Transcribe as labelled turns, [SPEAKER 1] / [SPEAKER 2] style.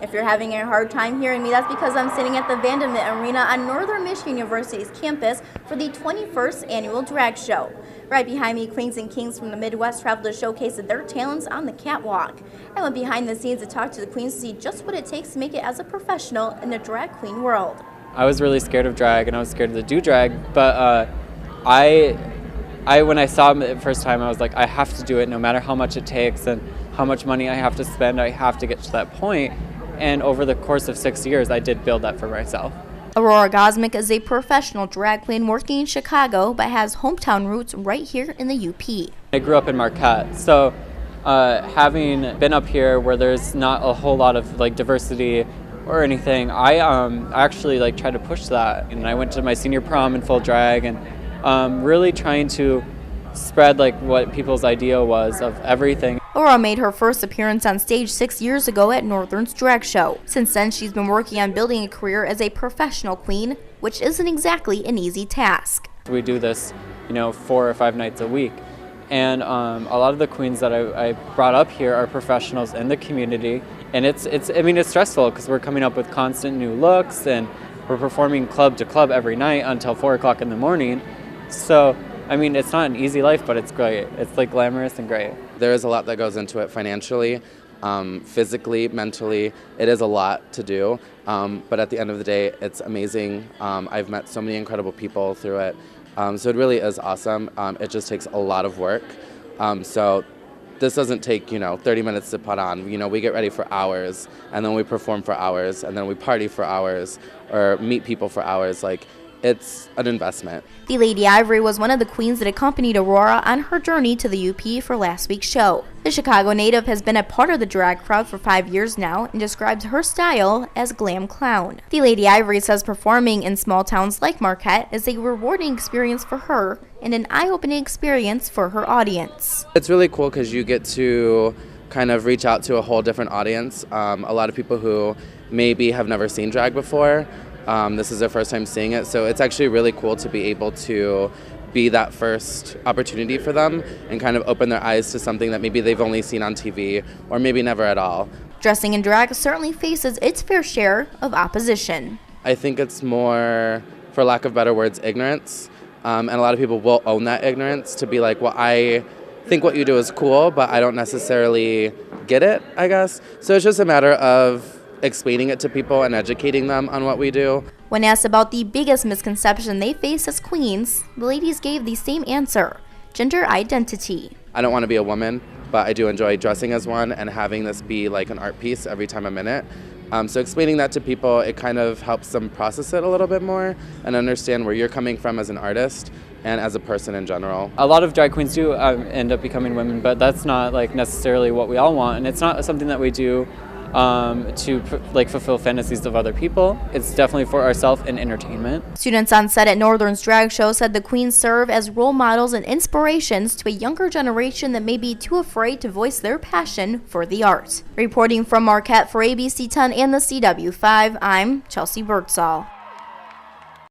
[SPEAKER 1] If you're having a hard time hearing me, that's because I'm sitting at the Vandemit Arena on Northern Michigan University's campus for the 21st Annual Drag Show. Right behind me, queens and kings from the Midwest traveled to showcase their talents on the catwalk. I went behind the scenes to talk to the queens to see just what it takes to make it as a professional in the drag queen world.
[SPEAKER 2] I was really scared of drag and I was scared to do drag, but when I saw it the first time, I was like, I have to do it no matter how much it takes and how much money I have to spend. I have to get to that point. And over the course of 6 years, I did build that for myself.
[SPEAKER 1] Aurora Gosmick is a professional drag queen working in Chicago, but has hometown roots right here in the UP.
[SPEAKER 2] I grew up in Marquette, so having been up here where there's not a whole lot of diversity or anything, I actually tried to push that. And I went to my senior prom in full drag and really trying to spread what people's idea was of everything.
[SPEAKER 1] Aurora made her first appearance on stage 6 years ago at Northern's drag show. Since then, she's been working on building a career as a professional queen, which isn't exactly an easy task.
[SPEAKER 2] We do this, 4 or 5 nights a week. And a lot of the queens that I brought up here are professionals in the community. And it's stressful because we're coming up with constant new looks and we're performing club to club every night until 4 o'clock in the morning. So, it's not an easy life, but it's great. It's glamorous and great.
[SPEAKER 3] There is a lot that goes into it financially, physically, mentally. It is a lot to do, but at the end of the day, it's amazing. I've met so many incredible people through it, so it really is awesome. It just takes a lot of work. So this doesn't take 30 minutes to put on. We get ready for hours, and then we perform for hours, and then we party for hours, or meet people for hours. It's an investment.
[SPEAKER 1] The Lady Ivory was one of the queens that accompanied Aurora on her journey to the UP for last week's show. The Chicago native has been a part of the drag crowd for 5 years now and describes her style as glam clown. The Lady Ivory says performing in small towns like Marquette is a rewarding experience for her and an eye-opening experience for her audience.
[SPEAKER 3] It's really cool because you get to kind of reach out to a whole different audience. A lot of people who maybe have never seen drag before. This is their first time seeing it, so it's actually really cool to be able to be that first opportunity for them and kind of open their eyes to something that maybe they've only seen on TV or maybe never at all.
[SPEAKER 1] Dressing in drag certainly faces its fair share of opposition.
[SPEAKER 3] I think it's more, for lack of better words, ignorance, and a lot of people will own that ignorance to be like, well, I think what you do is cool, but I don't necessarily get it, I guess. So it's just a matter of explaining it to people and educating them on what we do.
[SPEAKER 1] When asked about the biggest misconception they face as queens, the ladies gave the same answer: gender identity.
[SPEAKER 3] I don't want to be a woman, but I do enjoy dressing as one and having this be like an art piece every time I'm in it. So explaining that to people, it kind of helps them process it a little bit more and understand where you're coming from as an artist and as a person in general.
[SPEAKER 2] A lot of drag queens do end up becoming women, but that's not necessarily what we all want, and it's not something that we do to fulfill fantasies of other people. It's definitely for ourselves and entertainment.
[SPEAKER 1] Students on set at Northern's drag show said the queens serve as role models and inspirations to a younger generation that may be too afraid to voice their passion for the art. Reporting from Marquette for ABC 10 and the CW5, I'm Chelsea Birdsall.